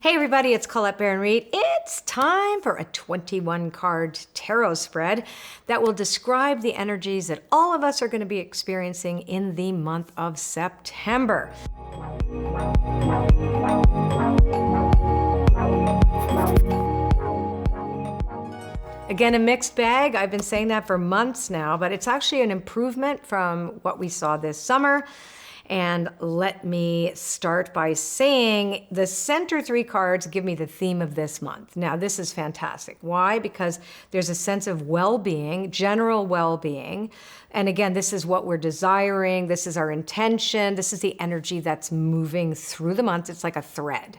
Hey everybody, it's Colette Baron-Reid. It's time for a 21 card tarot spread that will describe the energies that all of us are going to be experiencing in the month of September. Again, a mixed bag. I've been saying that for months now, but it's actually an improvement from what we saw this summer. And let me start by saying the center three cards give me the theme of this month. Now, this is fantastic. Why? Because there's a sense of well-being, general well-being. And again, this is what we're desiring. This is our intention. This is the energy that's moving through the month. It's like a thread.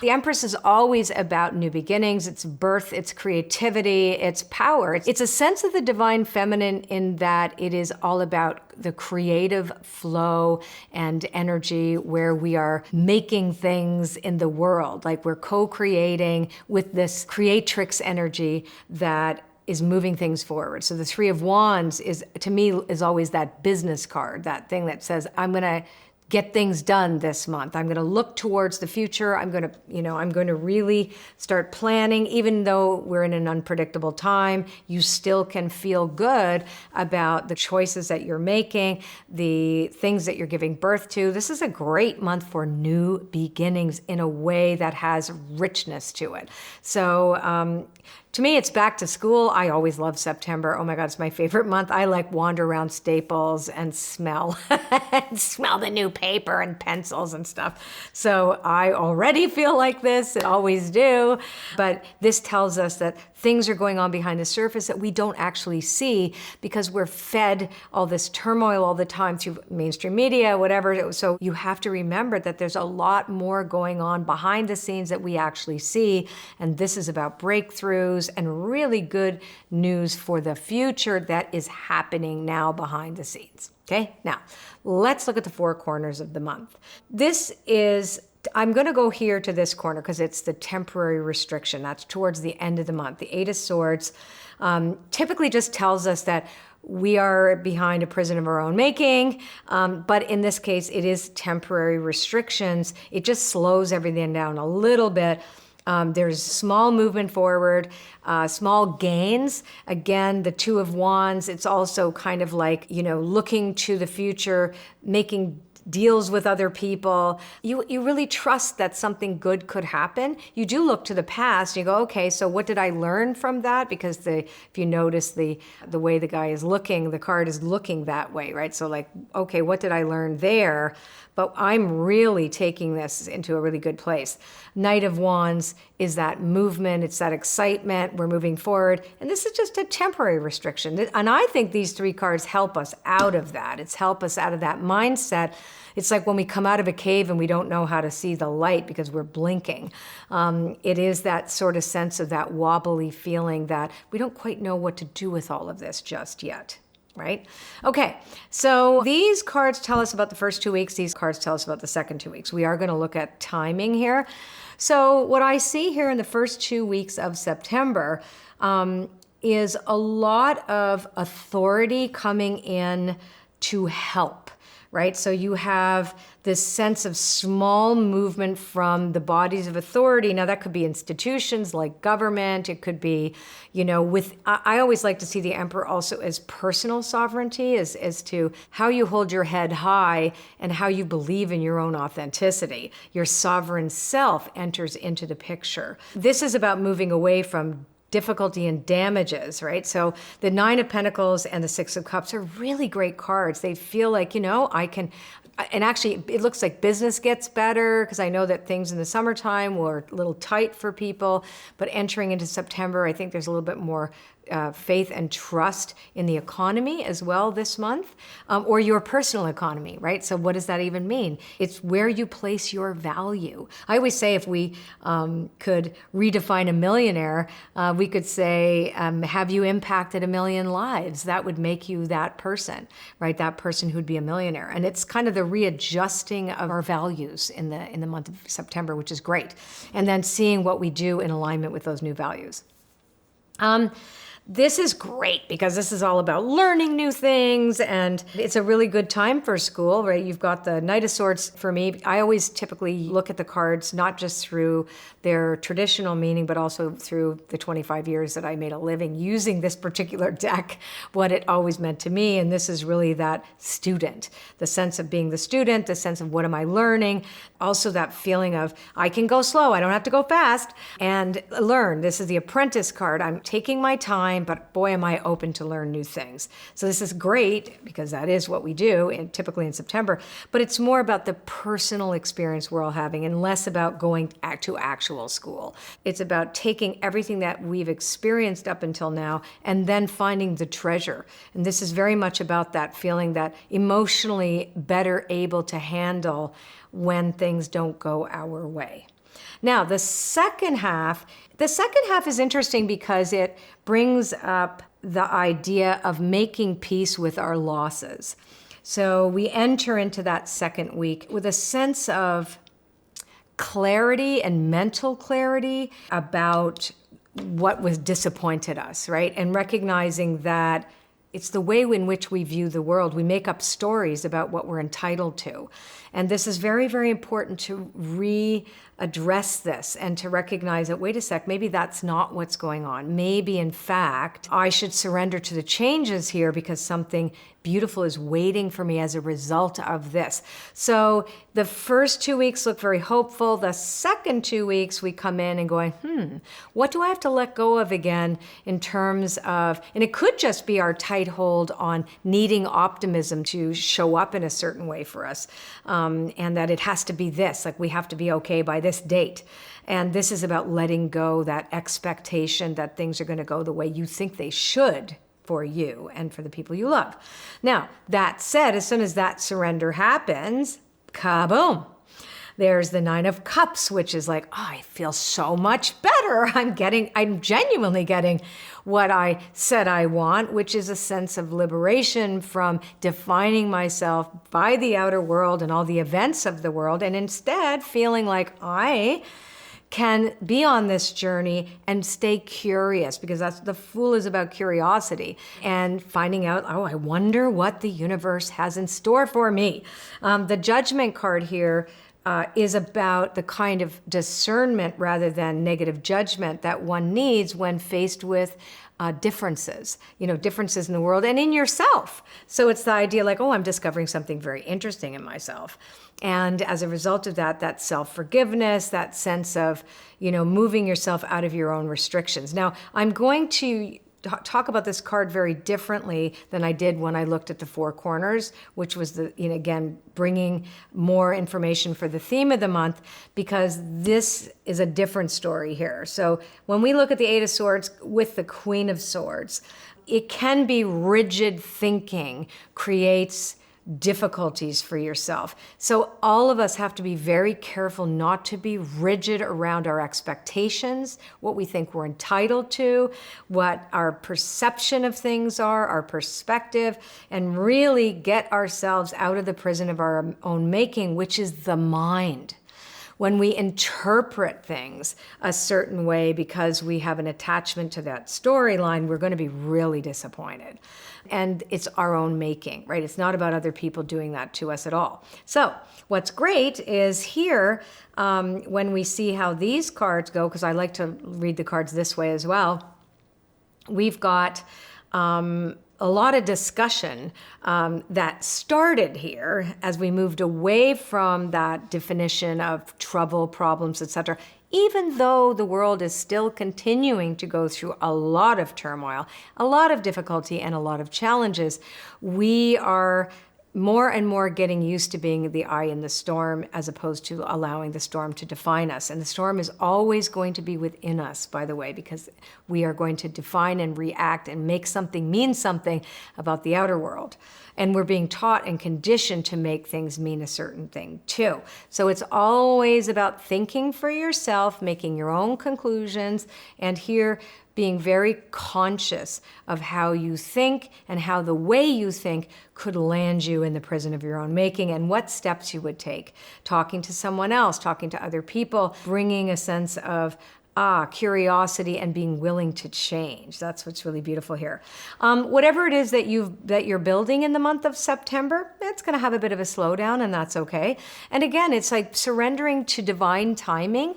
The Empress is always about new beginnings. It's birth, it's creativity, it's power. It's a sense of the divine feminine in that it is all about the creative flow and energy where we are making things in the world. Like we're co-creating with this creatrix energy that is moving things forward. So the Three of Wands is, to me, is always that business card, that thing that says, I'm gonna get things done this month. I'm going to look towards the future. I'm going to really start planning. Even though we're in an unpredictable time, you still can feel good about the choices that you're making, the things that you're giving birth to. This is a great month for new beginnings in a way that has richness to it. So, to me, it's back to school. I always love September. Oh my God, it's my favorite month. I like wander around Staples and smell the new paper and pencils and stuff. So I already feel like this, I always do. But this tells us that things are going on behind the surface that we don't actually see because we're fed all this turmoil all the time through mainstream media, whatever. So you have to remember that there's a lot more going on behind the scenes that we actually see. And this is about breakthroughs and really good news for the future that is happening now behind the scenes. Okay, now let's look at the four corners of the month. I'm going to go here to this corner because it's the temporary restriction. That's towards the end of the month. The Eight of Swords typically just tells us that we are behind a prison of our own making, but in this case, it is temporary restrictions. It just slows everything down a little bit. There's small movement forward, small gains. Again, the Two of Wands, it's also kind of like, looking to the future, making deals with other people. You really trust that something good could happen. You do look to the past. You go, okay, so what did I learn from that? Because if you notice the way the guy is looking, the card is looking that way, right? So like, okay, what did I learn there? But I'm really taking this into a really good place. Knight of Wands is that movement. It's that excitement. We're moving forward. And this is just a temporary restriction. And I think these three cards help us out of that. It's help us out of that mindset. It's like when we come out of a cave and we don't know how to see the light because we're blinking. It is that sort of sense of that wobbly feeling that we don't quite know what to do with all of this just yet. Right? Okay, so these cards tell us about the first 2 weeks. These cards tell us about the second 2 weeks. We are going to look at timing here. So what I see here in the first 2 weeks of September is a lot of authority coming in to help. Right? So you have this sense of small movement from the bodies of authority. Now that could be institutions like government. It could be, I always like to see the Emperor also as personal sovereignty, as to how you hold your head high and how you believe in your own authenticity. Your sovereign self enters into the picture. This is about moving away from difficulty and damages, right? So the Nine of Pentacles and the Six of Cups are really great cards. They feel like, I can, and actually it looks like business gets better because I know that things in the summertime were a little tight for people, but entering into September, I think there's a little bit more faith and trust in the economy as well this month, or your personal economy, right? So what does that even mean? It's where you place your value. I always say if we could redefine a millionaire, we could say, have you impacted 1 million lives? That would make you that person, right? That person who'd be a millionaire. And it's kind of the readjusting of our values in the month of September, which is great. And then seeing what we do in alignment with those new values. This is great because this is all about learning new things, and it's a really good time for school, right? You've got the Knight of Swords. For me, I always typically look at the cards not just through their traditional meaning, but also through the 25 years that I made a living using this particular deck, what it always meant to me. And this is really that student, the sense of being the student, the sense of what am I learning, also that feeling of I can go slow, I don't have to go fast, and learn. This is the apprentice card. I'm taking my time, but boy, am I open to learn new things. So this is great because that is what we do, and typically in September, but it's more about the personal experience we're all having and less about going to actual school. It's about taking everything that we've experienced up until now and then finding the treasure. And this is very much about that feeling that emotionally better able to handle when things don't go our way. Now, the second half is interesting because it brings up the idea of making peace with our losses. So we enter into that second week with a sense of clarity and mental clarity about what was disappointed us, right? And recognizing that it's the way in which we view the world. We make up stories about what we're entitled to. And this is very, very important to readdress this and to recognize that, wait a sec, maybe that's not what's going on. Maybe, in fact, I should surrender to the changes here because something beautiful is waiting for me as a result of this. So the first 2 weeks look very hopeful. The second 2 weeks, we come in and going, what do I have to let go of again in terms of, and it could just be our tight hold on needing optimism to show up in a certain way for us. And that it has to be this, like we have to be okay by this date. And this is about letting go that expectation that things are going to go the way you think they should for you and for the people you love. Now, that said, as soon as that surrender happens, kaboom. There's the Nine of Cups, which is like, oh, I feel so much better. I'm genuinely getting what I said I want, which is a sense of liberation from defining myself by the outer world and all the events of the world, and instead feeling like I can be on this journey and stay curious, because that's the Fool is about curiosity and finding out, oh, I wonder what the universe has in store for me. The Judgment card here is about the kind of discernment rather than negative judgment that one needs when faced with differences in the world and in yourself. So it's the idea like, oh, I'm discovering something very interesting in myself. And as a result of that self-forgiveness, that sense of, moving yourself out of your own restrictions. Now, I'm going to talk about this card very differently than I did when I looked at the Four Corners, which was again, bringing more information for the theme of the month, because this is a different story here. So when we look at the Eight of Swords with the Queen of Swords, it can be rigid thinking creates difficulties for yourself. So all of us have to be very careful not to be rigid around our expectations, what we think we're entitled to, what our perception of things are, our perspective, and really get ourselves out of the prison of our own making, which is the mind. When we interpret things a certain way because we have an attachment to that storyline, we're going to be really disappointed. And it's our own making, right? It's not about other people doing that to us at all. So what's great is here, when we see how these cards go, because I like to read the cards this way as well, we've got a lot of discussion that started here as we moved away from that definition of trouble, problems, etc. Even though the world is still continuing to go through a lot of turmoil, a lot of difficulty, and a lot of challenges, we are more and more getting used to being the eye in the storm as opposed to allowing the storm to define us. And the storm is always going to be within us, by the way, because we are going to define and react and make something mean something about the outer world. And we're being taught and conditioned to make things mean a certain thing too. So it's always about thinking for yourself, making your own conclusions, and here being very conscious of how you think and how the way you think could land you in the prison of your own making, and what steps you would take. Talking to someone else, talking to other people, bringing a sense of Curiosity and being willing to change. That's what's really beautiful here. Whatever it is that you're building in the month of September, it's going to have a bit of a slowdown, and that's okay. And again, it's like surrendering to divine timing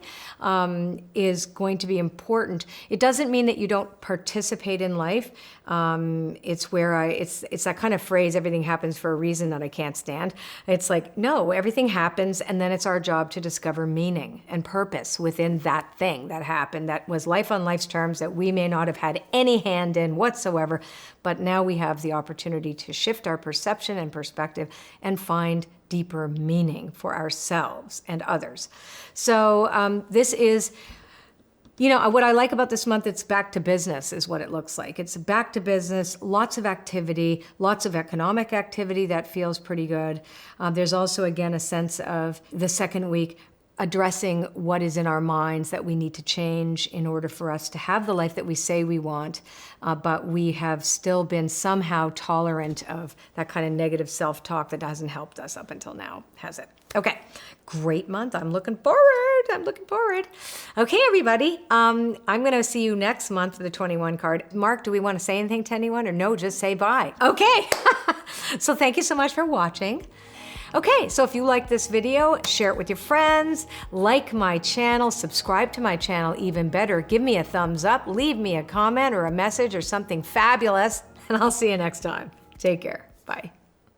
is going to be important. It doesn't mean that you don't participate in life. It's that kind of phrase, everything happens for a reason, that I can't stand. It's like, no, everything happens, and then it's our job to discover meaning and purpose within that thing that happened, that was life on life's terms, that we may not have had any hand in whatsoever, but now we have the opportunity to shift our perception and perspective and find deeper meaning for ourselves and others. So this is, what I like about this month, it's back to business is what it looks like. It's back to business, lots of activity, lots of economic activity that feels pretty good. There's also, again, a sense of the second week addressing what is in our minds that we need to change in order for us to have the life that we say we want, but we have still been somehow tolerant of that kind of negative self-talk that hasn't helped us up until now, has it? Okay, great month. I'm looking forward. Okay, everybody. I'm going to see you next month for the 21 card. Mark, do we want to say anything to anyone, or no, just say bye? Okay. So thank you so much for watching. Okay, so if you like this video, share it with your friends, like my channel, subscribe to my channel, even better, give me a thumbs up, leave me a comment or a message or something fabulous, and I'll see you next time. Take care. Bye.